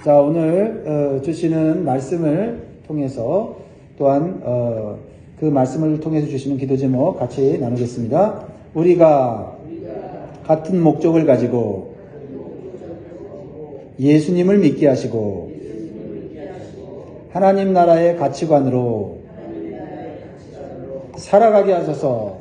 자, 오늘 주시는 말씀을 통해서 또한 그 말씀을 통해서 주시는 기도 제목 같이 나누겠습니다. 우리가 같은 목적을 가지고 예수님을 믿게 하시고 하나님 나라의 가치관으로 살아가게 하소서.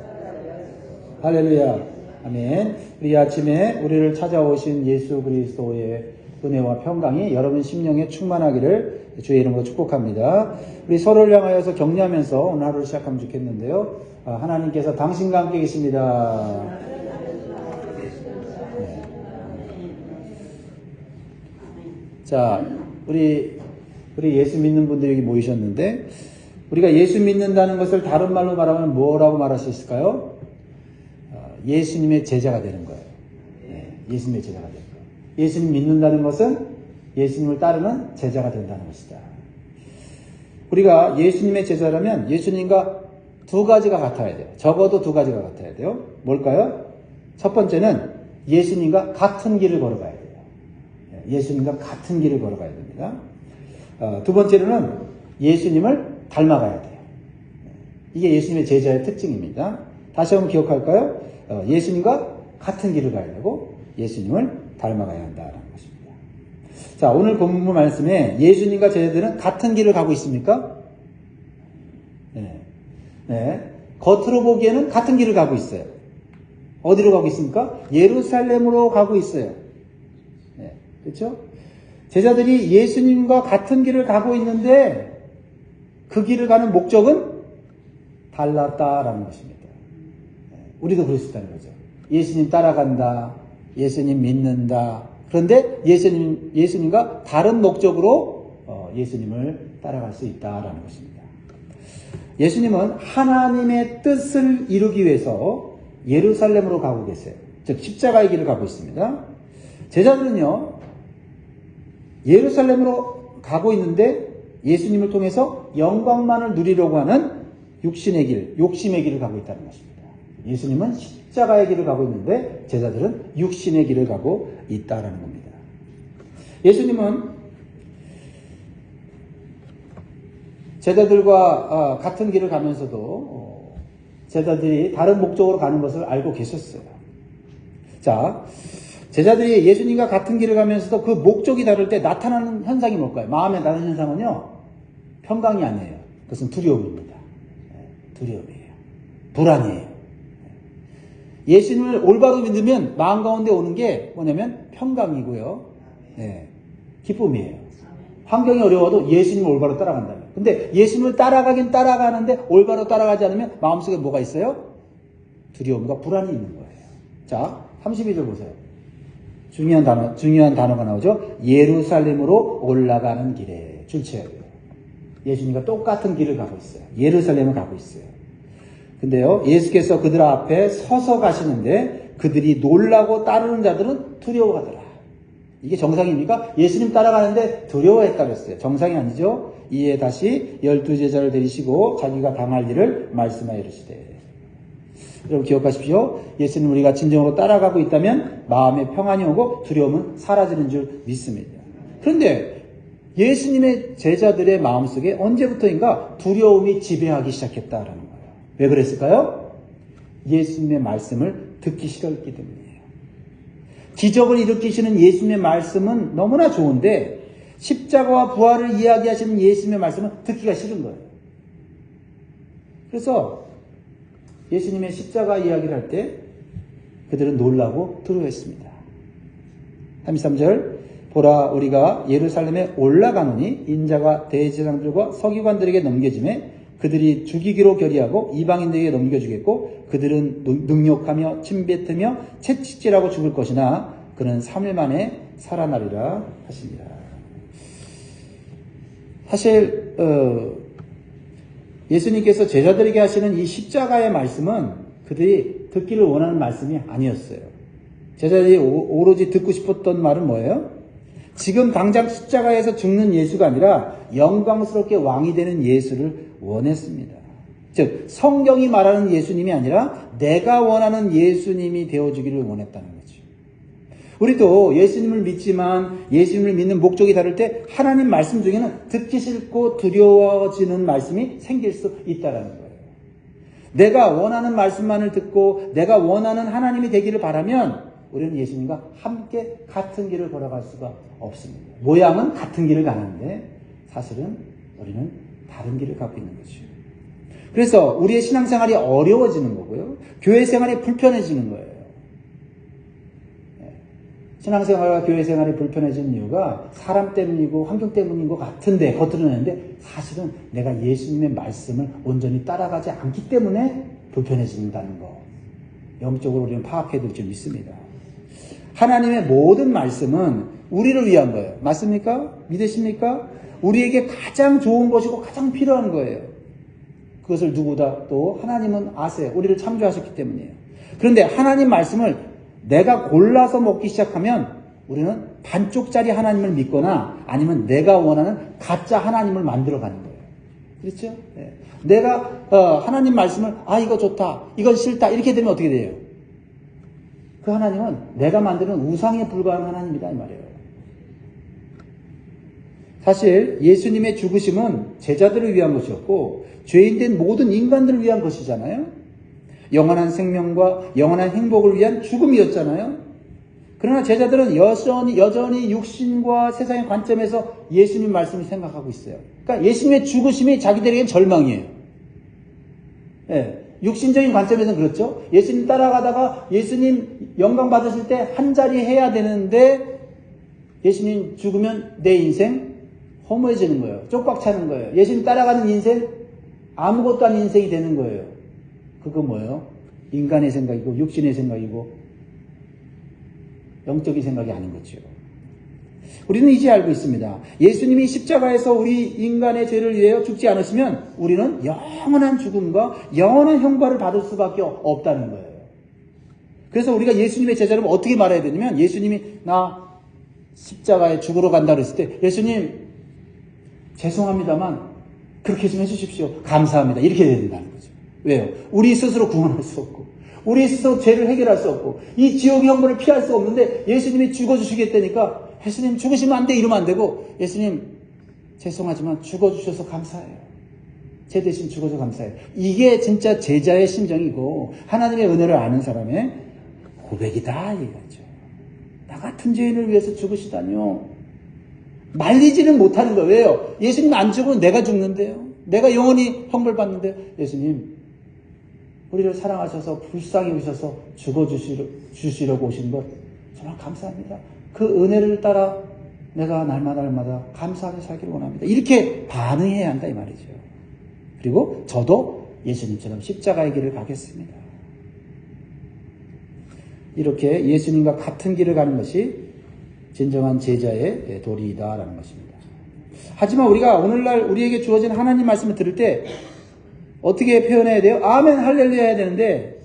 할렐루야. 아멘. 우리 아침에 우리를 찾아오신 예수 그리스도의 은혜와 평강이 여러분 심령에 충만하기를 주의 이름으로 축복합니다. 우리 서로를 향하여서 격려하면서 오늘 하루를 시작하면 좋겠는데요. 하나님께서 당신과 함께 계십니다. 네. 자, 우리 예수 믿는 분들이 여기 모이셨는데, 우리가 예수 믿는다는 것을 다른 말로 말하면 뭐라고 말할 수 있을까요? 예수님의 제자가 되는 거예요. 네, 예수님의 제자가 되는 거예요. 예수님 믿는다는 것은 예수님을 따르는 제자가 된다는 것이다. 우리가 예수님의 제자라면 예수님과 두 가지가 같아야 돼요. 적어도 두 가지가 같아야 돼요. 뭘까요? 첫 번째는 예수님과 같은 길을 걸어가야 돼요. 예수님과 같은 길을 걸어가야 됩니다. 두 번째로는 예수님을 닮아가야 돼요. 이게 예수님의 제자의 특징입니다. 다시 한번 기억할까요? 예수님과 같은 길을 가야 되고 예수님을 닮아가야 한다는 것입니다. 자, 오늘 본문 말씀에 예수님과 제자들은 같은 길을 가고 있습니까? 네. 겉으로 보기에는 같은 길을 가고 있어요. 어디로 가고 있습니까? 예루살렘으로 가고 있어요. 네. 그렇죠? 제자들이 예수님과 같은 길을 가고 있는데 그 길을 가는 목적은 달랐다라는 것입니다. 우리도 그럴 수 있다는 거죠. 예수님 따라간다. 예수님 믿는다. 그런데 예수님과 다른 목적으로 예수님을 따라갈 수 있다라는 것입니다. 예수님은 하나님의 뜻을 이루기 위해서 예루살렘으로 가고 계세요. 즉 십자가의 길을 가고 있습니다. 제자들은요, 예루살렘으로 가고 있는데 예수님을 통해서 영광만을 누리려고 하는 육신의 길, 욕심의 길을 가고 있다는 것입니다. 예수님은 십자가의 길을 가고 있는데 제자들은 육신의 길을 가고 있다는 겁니다. 예수님은 제자들과 같은 길을 가면서도 제자들이 다른 목적으로 가는 것을 알고 계셨어요. 자, 제자들이 예수님과 같은 길을 가면서도 그 목적이 다를 때 나타나는 현상이 뭘까요? 마음에 나타나는 현상은요, 평강이 아니에요. 그것은 두려움입니다. 두려움이에요. 불안이에요. 예수님을 올바로 믿으면 마음 가운데 오는 게 뭐냐면 평강이고요. 네, 기쁨이에요. 환경이 어려워도 예수님을 올바로 따라간다면. 근데 예수님을 따라가긴 따라가는데 올바로 따라가지 않으면 마음속에 뭐가 있어요? 두려움과 불안이 있는 거예요. 자, 32절 보세요. 중요한 단어가 나오죠. 예루살렘으로 올라가는 길에 줄쳐야 돼요. 예수님과 똑같은 길을 가고 있어요. 예루살렘을 가고 있어요. 근데요, 예수께서 그들 앞에 서서 가시는데 그들이 놀라고 따르는 자들은 두려워하더라. 이게 정상입니까? 예수님 따라가는데 두려워했다 그랬어요. 정상이 아니죠? 이에 다시 12제자를 데리시고 자기가 당할 일을 말씀하여 이르시되. 여러분 기억하십시오. 예수님 우리가 진정으로 따라가고 있다면 마음에 평안이 오고 두려움은 사라지는 줄 믿습니다. 그런데 예수님의 제자들의 마음속에 언제부터인가 두려움이 지배하기 시작했다라는 거예요. 왜 그랬을까요? 예수님의 말씀을 듣기 싫어했기 때문이에요. 기적을 일으키시는 예수님의 말씀은 너무나 좋은데 십자가와 부활을 이야기하시는 예수님의 말씀은 듣기가 싫은 거예요. 그래서 예수님의 십자가 이야기를 할 때 그들은 놀라고 두려워했습니다. 33절 보라 우리가 예루살렘에 올라가노니 인자가 대제사장들과 서기관들에게 넘겨지매 그들이 죽이기로 결의하고 이방인들에게 넘겨주겠고 그들은 능욕하며 침뱉으며 채찍질하고 죽을 것이나 그는 3일 만에 살아나리라 하십니다. 사실 예수님께서 제자들에게 하시는 이 십자가의 말씀은 그들이 듣기를 원하는 말씀이 아니었어요. 제자들이 오로지 듣고 싶었던 말은 뭐예요? 지금 당장 십자가에서 죽는 예수가 아니라 영광스럽게 왕이 되는 예수를 원했습니다. 즉 성경이 말하는 예수님이 아니라 내가 원하는 예수님이 되어주기를 원했다는 거죠. 우리도 예수님을 믿지만 예수님을 믿는 목적이 다를 때 하나님 말씀 중에는 듣기 싫고 두려워지는 말씀이 생길 수 있다는 거예요. 내가 원하는 말씀만을 듣고 내가 원하는 하나님이 되기를 바라면 우리는 예수님과 함께 같은 길을 걸어갈 수가 없습니다. 모양은 같은 길을 가는데 사실은 우리는 다른 길을 갖고 있는 거죠. 그래서 우리의 신앙생활이 어려워지는 거고요. 교회 생활이 불편해지는 거예요. 신앙생활과 교회생활이 불편해진 이유가 사람 때문이고 환경 때문인 것 같은데 겉으로는데 사실은 내가 예수님의 말씀을 온전히 따라가지 않기 때문에 불편해진다는 거 영적으로 우리는 파악해야 될 줄 믿습니다. 하나님의 모든 말씀은 우리를 위한 거예요. 맞습니까? 믿으십니까? 우리에게 가장 좋은 것이고 가장 필요한 거예요. 그것을 누구보다 또 하나님은 아세요. 우리를 창조하셨기 때문이에요. 그런데 하나님 말씀을 내가 골라서 먹기 시작하면 우리는 반쪽짜리 하나님을 믿거나 아니면 내가 원하는 가짜 하나님을 만들어가는 거예요. 그렇죠? 네. 내가 하나님 말씀을 이거 좋다, 이건 싫다 이렇게 되면 어떻게 돼요? 그 하나님은 내가 만드는 우상에 불과한 하나님이다 이 말이에요. 사실 예수님의 죽으심은 제자들을 위한 것이었고 죄인된 모든 인간들을 위한 것이잖아요. 영원한 생명과 영원한 행복을 위한 죽음이었잖아요. 그러나 제자들은 여전히 육신과 세상의 관점에서 예수님 말씀을 생각하고 있어요. 그러니까 예수님의 죽으심이 자기들에겐 절망이에요. 네, 육신적인 관점에서는 그렇죠. 예수님 따라가다가 예수님 영광 받으실 때 한 자리 해야 되는데 예수님 죽으면 내 인생 허무해지는 거예요. 쪽박 차는 거예요. 예수님 따라가는 인생 아무것도 아닌 인생이 되는 거예요. 그거 뭐예요? 인간의 생각이고 육신의 생각이고 영적인 생각이 아닌 거죠. 우리는 이제 알고 있습니다. 예수님이 십자가에서 우리 인간의 죄를 위하여 죽지 않으시면 우리는 영원한 죽음과 영원한 형벌을 받을 수밖에 없다는 거예요. 그래서 우리가 예수님의 제자라면 어떻게 말해야 되냐면 예수님이 나 십자가에 죽으러 간다 그랬을 때 예수님 죄송합니다만 그렇게 좀 해주십시오. 감사합니다. 이렇게 해야 된다는 거죠. 왜요? 우리 스스로 구원할 수 없고 우리 스스로 죄를 해결할 수 없고 이 지옥의 형벌을 피할 수 없는데 예수님이 죽어주시겠다니까 예수님 죽으시면 안 돼 이러면 안 되고 예수님 죄송하지만 죽어주셔서 감사해요. 제 대신 죽어서 감사해요. 이게 진짜 제자의 심정이고 하나님의 은혜를 아는 사람의 고백이다 이거죠. 나 같은 죄인을 위해서 죽으시다뇨. 말리지는 못하는 거예요. 왜요? 예수님 안 죽으면 내가 죽는데요. 내가 영원히 형벌 받는데 예수님 우리를 사랑하셔서 불쌍히 오셔서 죽어주시려고 오신 것 정말 감사합니다. 그 은혜를 따라 내가 날마다 감사하게 살기를 원합니다. 이렇게 반응해야 한다 이 말이죠. 그리고 저도 예수님처럼 십자가의 길을 가겠습니다. 이렇게 예수님과 같은 길을 가는 것이 진정한 제자의 도리이다라는 것입니다. 하지만 우리가 오늘날 우리에게 주어진 하나님 말씀을 들을 때 어떻게 표현해야 돼요? 아멘 할렐루야 해야 되는데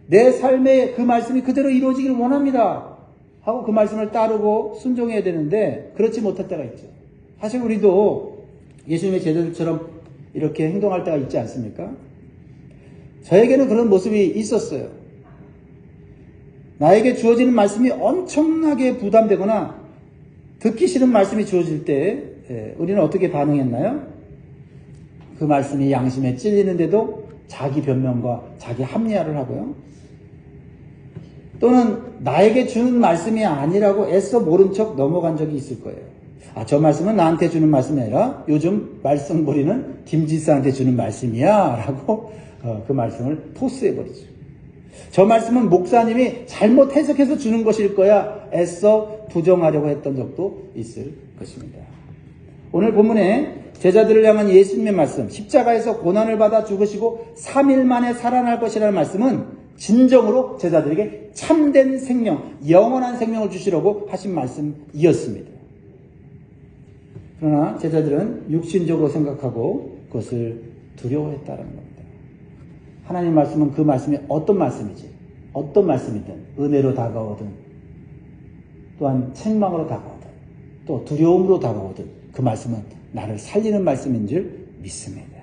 내 삶에 그 말씀이 그대로 이루어지기를 원합니다 하고 그 말씀을 따르고 순종해야 되는데 그렇지 못할 때가 있죠. 사실 우리도 예수님의 제자들처럼 이렇게 행동할 때가 있지 않습니까? 저에게는 그런 모습이 있었어요. 나에게 주어지는 말씀이 엄청나게 부담되거나 듣기 싫은 말씀이 주어질 때 우리는 어떻게 반응했나요? 그 말씀이 양심에 찔리는데도 자기 변명과 자기 합리화를 하고요. 또는 나에게 주는 말씀이 아니라고 애써 모른 척 넘어간 적이 있을 거예요. 저 말씀은 나한테 주는 말씀이 아니라 요즘 말썽부리는 김지사한테 주는 말씀이야 라고 그 말씀을 토스해버리죠. 저 말씀은 목사님이 잘못 해석해서 주는 것일 거야 애써 부정하려고 했던 적도 있을 것입니다. 오늘 본문에 제자들을 향한 예수님의 말씀, 십자가에서 고난을 받아 죽으시고 3일 만에 살아날 것이라는 말씀은 진정으로 제자들에게 참된 생명, 영원한 생명을 주시려고 하신 말씀이었습니다. 그러나 제자들은 육신적으로 생각하고 그것을 두려워했다는 겁니다. 하나님 말씀은 그 말씀이 어떤 말씀이지, 어떤 말씀이든 은혜로 다가오든 또한 책망으로 다가오든 또 두려움으로 다가오든 그 말씀은 나를 살리는 말씀인 줄 믿습니다.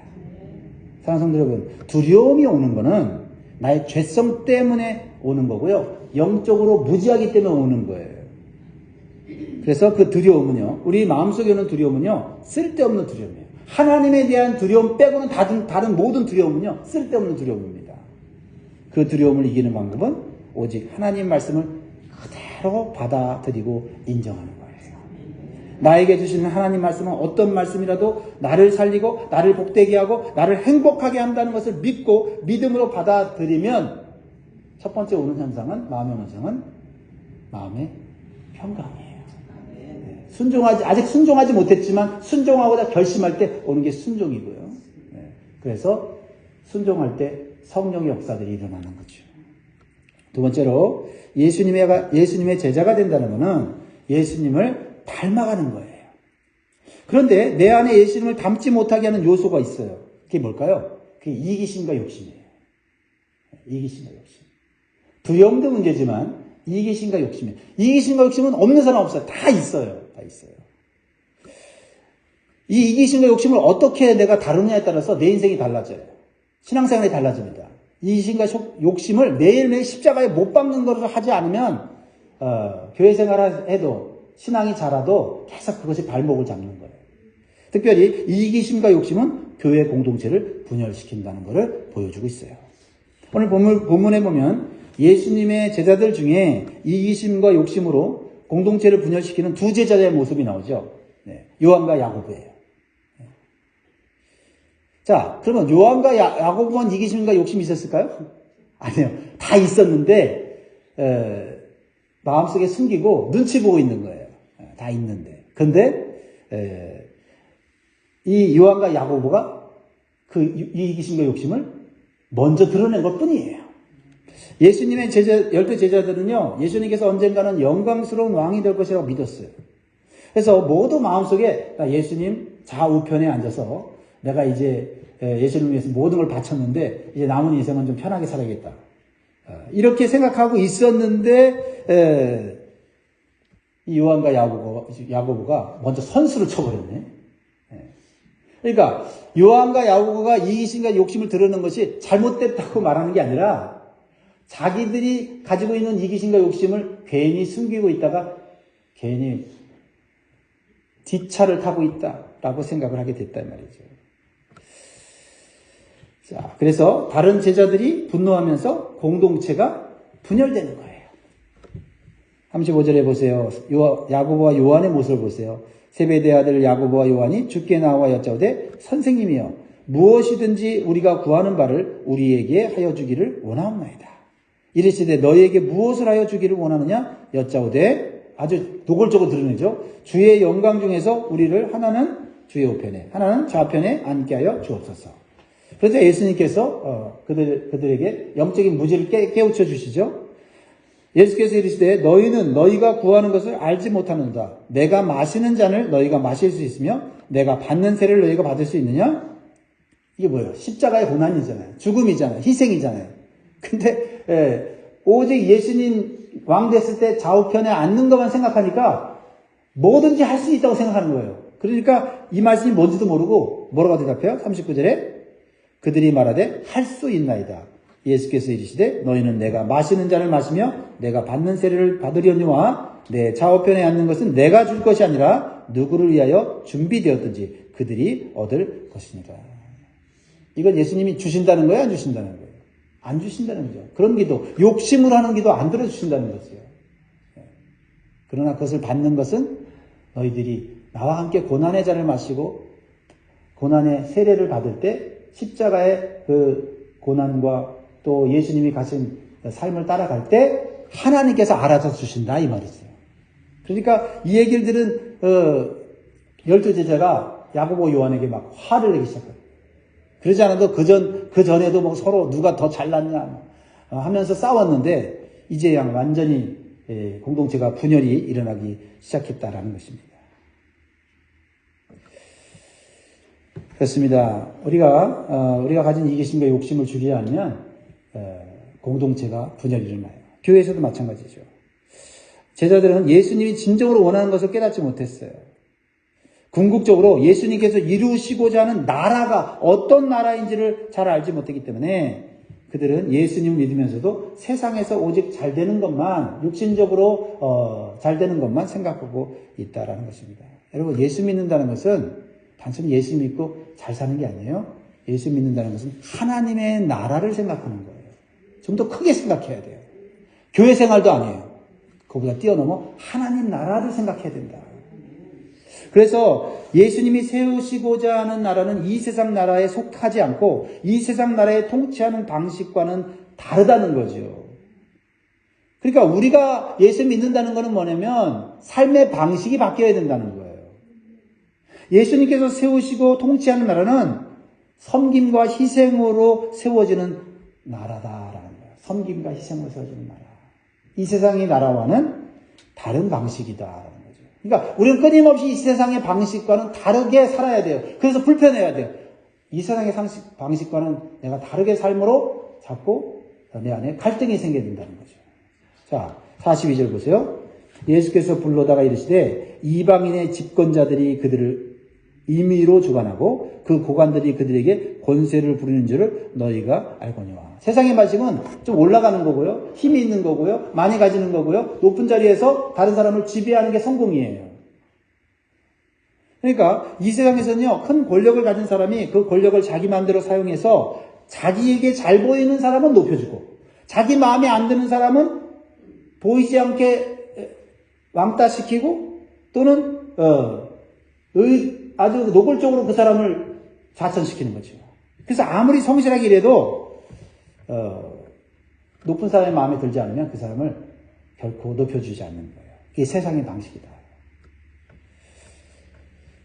사랑하는 성도 여러분, 두려움이 오는 것은 나의 죄성 때문에 오는 거고요. 영적으로 무지하기 때문에 오는 거예요. 그래서 그 두려움은요, 우리 마음속에 오는 두려움은요, 쓸데없는 두려움이에요. 하나님에 대한 두려움 빼고는 다른 모든 두려움은요, 쓸데없는 두려움입니다. 그 두려움을 이기는 방법은 오직 하나님 말씀을 그대로 받아들이고 인정하는 거예요. 나에게 주시는 하나님 말씀은 어떤 말씀이라도 나를 살리고 나를 복되게 하고 나를 행복하게 한다는 것을 믿고 믿음으로 받아들이면 첫 번째 오는 현상은, 마음의 현상은 마음의 평강이에요. 아직 순종하지 못했지만 순종하고자 결심할 때 오는 게 순종이고요. 그래서 순종할 때 성령의 역사들이 일어나는 거죠. 두 번째로 예수님의 제자가 된다는 것은 예수님을 닮아가는 거예요. 그런데 내 안에 예수님을 닮지 못하게 하는 요소가 있어요. 그게 뭘까요? 그게 이기심과 욕심이에요. 이기심과 욕심. 두려움도 문제지만 이기심과 욕심이에요. 이기심과 욕심은 없는 사람 없어요. 다 있어요. 다 있어요. 이 이기심과 욕심을 어떻게 내가 다루냐에 따라서 내 인생이 달라져요. 신앙생활이 달라집니다. 이기심과 욕심을 매일매일 십자가에 못 박는 것을 하지 않으면 교회 생활을 해도 신앙이 자라도 계속 그것이 발목을 잡는 거예요. 특별히 이기심과 욕심은 교회 공동체를 분열시킨다는 것을 보여주고 있어요. 오늘 본문에 보면 예수님의 제자들 중에 이기심과 욕심으로 공동체를 분열시키는 두 제자의 모습이 나오죠. 요한과 야고보예요. 자, 그러면 요한과 야고보만 이기심과 욕심이 있었을까요? 아니요. 다 있었는데 마음속에 숨기고 눈치 보고 있는 거예요. 다 있는데. 근데 이 요한과 야고보가 그 이기심과 욕심을 먼저 드러낸 것 뿐이에요. 예수님의 열두 제자들은요, 예수님께서 언젠가는 영광스러운 왕이 될 것이라고 믿었어요. 그래서 모두 마음속에 예수님 좌우편에 앉아서 내가 이제 예수님을 위해서 모든 걸 바쳤는데 이제 남은 인생은 좀 편하게 살아야겠다. 이렇게 생각하고 있었는데 이 요한과 야고보가 먼저 선수를 쳐버렸네. 그러니까 요한과 야고보가 이기심과 욕심을 드러낸 것이 잘못됐다고 말하는 게 아니라 자기들이 가지고 있는 이기심과 욕심을 괜히 숨기고 있다가 괜히 뒷차를 타고 있다라고 생각을 하게 됐단 말이죠. 자, 그래서 다른 제자들이 분노하면서 공동체가 분열되는 거예요. 35절에 보세요. 야고보와 요한의 모습을 보세요. 세베대의 아들 야고보와 요한이 주께 나와 여짜오되 선생님이여 무엇이든지 우리가 구하는 바를 우리에게 하여 주기를 원하옵나이다. 이르시되 너희에게 무엇을 하여 주기를 원하느냐 여짜오되 아주 노골적으로 드러내죠. 주의 영광 중에서 우리를 하나는 주의 우편에 하나는 좌편에 앉게 하여 주옵소서. 그래서 예수님께서 그들에게 영적인 무지를 깨우쳐 주시죠. 예수께서 이르시되 너희는 너희가 구하는 것을 알지 못하는다. 내가 마시는 잔을 너희가 마실 수 있으며 내가 받는 세를 너희가 받을 수 있느냐? 이게 뭐예요? 십자가의 고난이잖아요. 죽음이잖아요. 희생이잖아요. 근데 오직 예수님 왕 됐을 때 좌우편에 앉는 것만 생각하니까 뭐든지 할 수 있다고 생각하는 거예요. 그러니까 이 말씀이 뭔지도 모르고 뭐라고 대답해요? 39절에 그들이 말하되 할 수 있나이다. 예수께서 이르시되 너희는 내가 마시는 잔을 마시며 내가 받는 세례를 받으려니와 내 좌우편에 앉는 것은 내가 줄 것이 아니라 누구를 위하여 준비되었든지 그들이 얻을 것이니라. 이건 예수님이 주신다는 거예요? 안 주신다는 거예요? 안 주신다는 거죠. 그런 기도, 욕심으로 하는 기도 안 들어주신다는 거죠. 그러나 그것을 받는 것은 너희들이 나와 함께 고난의 잔을 마시고 고난의 세례를 받을 때 십자가의 그 고난과 또 예수님이 가신 삶을 따라갈 때 하나님께서 알아서 주신다 이 말이죠. 그러니까 이 얘기를 들은 12제자가 야고보 요한에게 막 화를 내기 시작해요. 그러지 않아도 그 전에도 뭐 서로 누가 더 잘났냐 하면서 싸웠는데 이제야 완전히 공동체가 분열이 일어나기 시작했다라는 것입니다. 그렇습니다. 우리가 가진 이기심과 욕심을 죽이지 않으면 공동체가 분열이 일어나요. 교회에서도 마찬가지죠. 제자들은 예수님이 진정으로 원하는 것을 깨닫지 못했어요. 궁극적으로 예수님께서 이루시고자 하는 나라가 어떤 나라인지를 잘 알지 못했기 때문에 그들은 예수님을 믿으면서도 세상에서 오직 잘 되는 것만, 육신적으로 잘 되는 것만 생각하고 있다라는 것입니다. 여러분, 예수 믿는다는 것은 단순히 예수 믿고 잘 사는 게 아니에요. 예수 믿는다는 것은 하나님의 나라를 생각하는 거예요. 좀 더 크게 생각해야 돼요. 교회 생활도 아니에요. 그보다 뛰어넘어 하나님 나라를 생각해야 된다. 그래서 예수님이 세우시고자 하는 나라는 이 세상 나라에 속하지 않고 이 세상 나라에 통치하는 방식과는 다르다는 거죠. 그러니까 우리가 예수 믿는다는 것은 뭐냐면 삶의 방식이 바뀌어야 된다는 거예요. 예수님께서 세우시고 통치하는 나라는 섬김과 희생으로 세워지는 나라다라는 거예요. 섬김과 희생으로 세워지는 나라. 이 세상의 나라와는 다른 방식이다라는 거죠. 그러니까 우리는 끊임없이 이 세상의 방식과는 다르게 살아야 돼요. 그래서 불편해야 돼요. 이 세상의 방식과는 내가 다르게 삶으로 자꾸 내 안에 갈등이 생겨야 된다는 거죠. 자, 42절 보세요. 예수께서 불러다가 이르시되 이방인의 집권자들이 그들을 임의로 주관하고 그 고관들이 그들에게 권세를 부리는 줄을 너희가 알거니와. 세상의 방식은 좀 올라가는 거고요. 힘이 있는 거고요. 많이 가지는 거고요. 높은 자리에서 다른 사람을 지배하는 게 성공이에요. 그러니까 이 세상에서는요. 큰 권력을 가진 사람이 그 권력을 자기 마음대로 사용해서 자기에게 잘 보이는 사람은 높여주고 자기 마음에 안 드는 사람은 보이지 않게 왕따시키고 또는 아주 노골적으로 그 사람을 좌천시키는 거죠. 그래서 아무리 성실하게 일해도 높은 사람의 마음에 들지 않으면 그 사람을 결코 높여주지 않는 거예요. 그게 세상의 방식이다.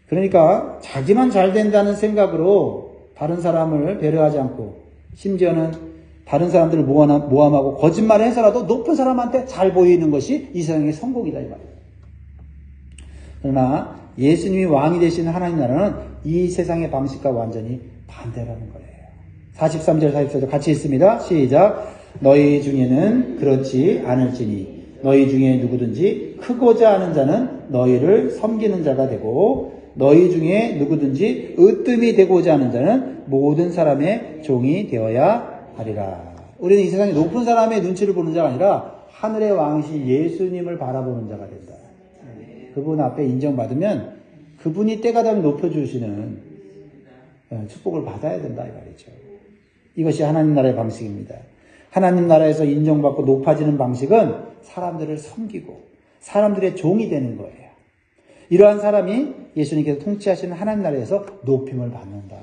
그러니까 자기만 잘 된다는 생각으로 다른 사람을 배려하지 않고 심지어는 다른 사람들을 모함하고 거짓말을 해서라도 높은 사람한테 잘 보이는 것이 이 세상의 성공이다 이 말이에요. 그러나 예수님이 왕이 되시는 하나님 나라는 이 세상의 방식과 완전히 반대라는 거예요. 43절 44절 같이 있습니다. 시작. 너희 중에는 그렇지 않을지니 너희 중에 누구든지 크고자 하는 자는 너희를 섬기는 자가 되고 너희 중에 누구든지 으뜸이 되고자 하는 자는 모든 사람의 종이 되어야 하리라. 우리는 이 세상에 높은 사람의 눈치를 보는 자가 아니라 하늘의 왕이신 예수님을 바라보는 자가 된다. 그분 앞에 인정받으면 그분이 때가 되면 높여주시는 축복을 받아야 된다 이 말이죠. 이것이 하나님 나라의 방식입니다. 하나님 나라에서 인정받고 높아지는 방식은 사람들을 섬기고 사람들의 종이 되는 거예요. 이러한 사람이 예수님께서 통치하시는 하나님 나라에서 높임을 받는다.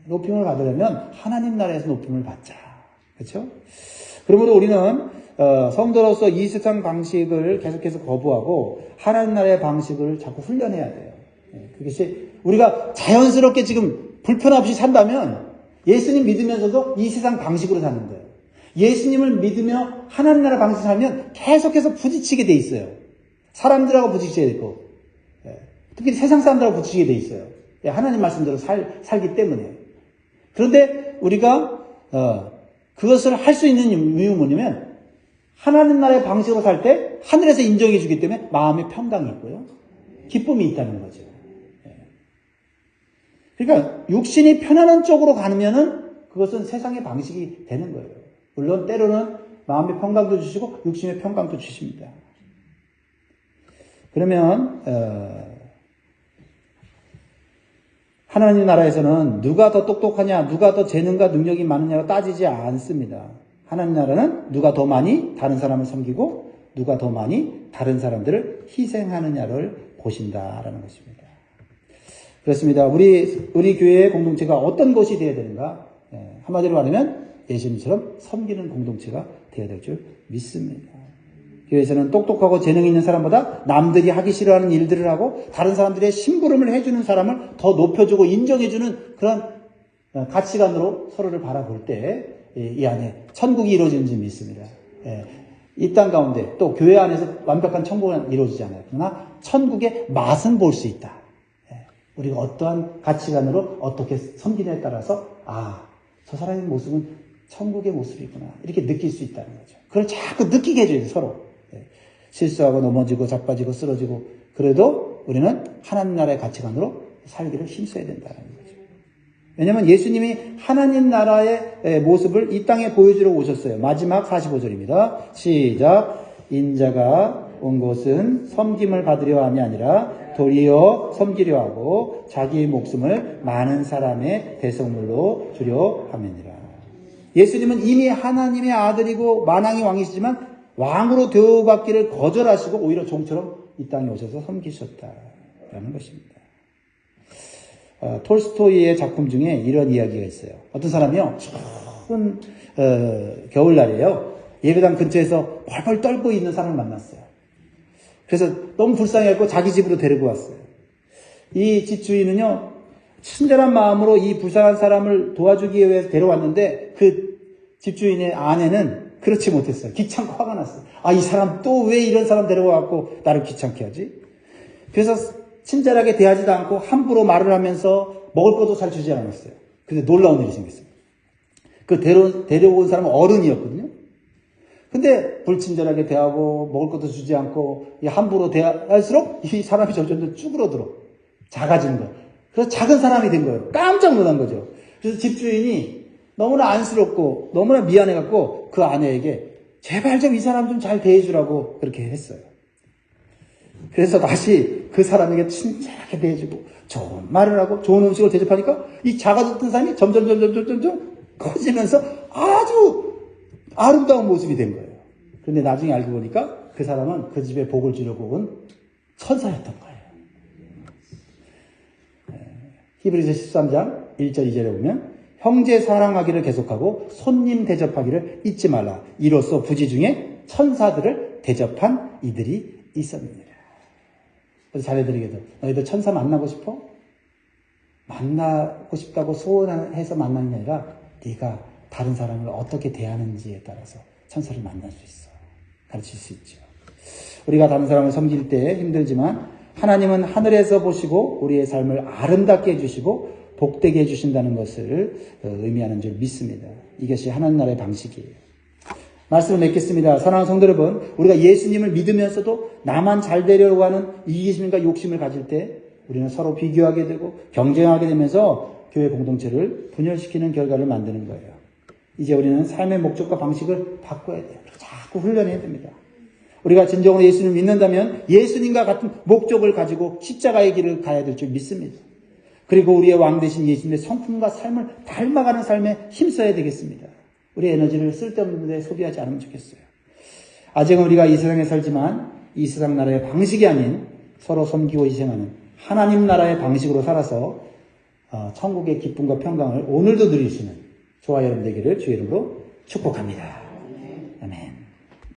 높임을 받으려면 하나님 나라에서 높임을 받자. 그렇죠? 그러므로 우리는 성도로서 이 세상 방식을 계속해서 거부하고 하나님 나라의 방식을 자꾸 훈련해야 돼요. 그것이 우리가 자연스럽게 지금 불편 없이 산다면 예수님 믿으면서도 이 세상 방식으로 사는 거예요. 예수님을 믿으며 하나님 나라 방식으로 살면 계속해서 부딪히게 돼 있어요. 사람들하고 부딪히게 되고 특히 세상 사람들하고 부딪히게 돼 있어요. 하나님 말씀대로 살기 때문에. 그런데 우리가 그것을 할 수 있는 이유는 뭐냐면 하나님 나라의 방식으로 살 때 하늘에서 인정해 주기 때문에 마음에 평강이 있고요. 기쁨이 있다는 거죠. 그러니까 육신이 편안한 쪽으로 가면은 그것은 세상의 방식이 되는 거예요. 물론 때로는 마음의 평강도 주시고 육신의 평강도 주십니다. 그러면 하나님 나라에서는 누가 더 똑똑하냐, 누가 더 재능과 능력이 많으냐고 따지지 않습니다. 하나님 나라는 누가 더 많이 다른 사람을 섬기고 누가 더 많이 다른 사람들을 희생하느냐를 보신다라는 것입니다. 그렇습니다. 우리 교회의 공동체가 어떤 것이 되어야 되는가? 한마디로 말하면 예수님처럼 섬기는 공동체가 되어야 될 줄 믿습니다. 교회에서는 똑똑하고 재능 있는 사람보다 남들이 하기 싫어하는 일들을 하고 다른 사람들의 심부름을 해주는 사람을 더 높여주고 인정해주는 그런 가치관으로 서로를 바라볼 때 이 안에 천국이 이루어지는 줄 믿습니다. 이 땅 가운데 또 교회 안에서 완벽한 천국은 이루어지지 않아요. 그러나 천국의 맛은 볼 수 있다. 우리가 어떠한 가치관으로 어떻게 섬기냐에 따라서 저 사람의 모습은 천국의 모습이구나 이렇게 느낄 수 있다는 거죠. 그걸 자꾸 느끼게 해줘요. 서로. 실수하고 넘어지고 자빠지고 쓰러지고 그래도 우리는 하나님 나라의 가치관으로 살기를 힘써야 된다는 거죠. 왜냐하면 예수님이 하나님 나라의 모습을 이 땅에 보여주러 오셨어요. 마지막 45절입니다. 시작. 인자가 온 것은 섬김을 받으려 함이 아니라 도리어 섬기려 하고 자기의 목숨을 많은 사람의 대성물로 주려 함이니라. 예수님은 이미 하나님의 아들이고 만왕의 왕이시지만 왕으로 대우받기를 거절하시고 오히려 종처럼 이 땅에 오셔서 섬기셨다라는 것입니다. 톨스토이의 작품 중에 이런 이야기가 있어요. 어떤 사람이요, 추운 겨울날이에요. 예배당 근처에서 벌벌 떨고 있는 사람을 만났어요. 그래서 너무 불쌍해갖고 자기 집으로 데리고 왔어요. 이 집주인은요, 친절한 마음으로 이 불쌍한 사람을 도와주기 위해서 데려왔는데 그 집주인의 아내는 그렇지 못했어요. 귀찮고 화가 났어요. 이 사람 또 왜 이런 사람 데려와갖고 나를 귀찮게 하지? 그래서 친절하게 대하지도 않고 함부로 말을 하면서 먹을 것도 잘 주지 않았어요. 근데 놀라운 일이 생겼어요. 그 데려온 사람은 어른이었거든요. 근데 불친절하게 대하고 먹을 것도 주지 않고 함부로 대할수록 이 사람이 점점 쭈그러들어. 작아진 거예요. 그래서 작은 사람이 된 거예요. 깜짝 놀란 거죠. 그래서 집주인이 너무나 안쓰럽고 너무나 미안해갖고 그 아내에게 제발 좀 이 사람 좀 잘 대해주라고 그렇게 했어요. 그래서 다시 그 사람에게 친절하게 대해주고 좋은 말을 하고 좋은 음식을 대접하니까 이 작아졌던 사람이 점점 커지면서 아주 아름다운 모습이 된 거예요. 그런데 나중에 알고 보니까 그 사람은 그 집에 복을 주려고 온 천사였던 거예요. 히브리서 13장 1절 2절에 보면 형제 사랑하기를 계속하고 손님 대접하기를 잊지 말라. 이로써 부지 중에 천사들을 대접한 이들이 있었느니라. 그래서 자네들에게도 너희들 천사 만나고 싶어? 만나고 싶다고 소원해서 만나는 게 아니라 네가 다른 사람을 어떻게 대하는지에 따라서 천사를 만날 수 있어. 가르칠 수 있죠. 우리가 다른 사람을 섬길 때 힘들지만 하나님은 하늘에서 보시고 우리의 삶을 아름답게 해주시고 복되게 해주신다는 것을 의미하는 줄 믿습니다. 이것이 하나님 나라의 방식이에요. 말씀을 맺겠습니다. 사랑하는 성도 여러분, 우리가 예수님을 믿으면서도 나만 잘 되려고 하는 이기심과 욕심을 가질 때 우리는 서로 비교하게 되고 경쟁하게 되면서 교회 공동체를 분열시키는 결과를 만드는 거예요. 이제 우리는 삶의 목적과 방식을 바꿔야 돼요. 자꾸 훈련해야 됩니다. 우리가 진정으로 예수님을 믿는다면 예수님과 같은 목적을 가지고 십자가의 길을 가야 될 줄 믿습니다. 그리고 우리의 왕 되신 예수님의 성품과 삶을 닮아가는 삶에 힘써야 되겠습니다. 우리의 에너지를 쓸데없는 데 소비하지 않으면 좋겠어요. 아직은 우리가 이 세상에 살지만 이 세상 나라의 방식이 아닌 서로 섬기고 희생하는 하나님 나라의 방식으로 살아서 천국의 기쁨과 평강을 오늘도 누리시는 저와 여러분 되기를 주의 이름으로 축복합니다.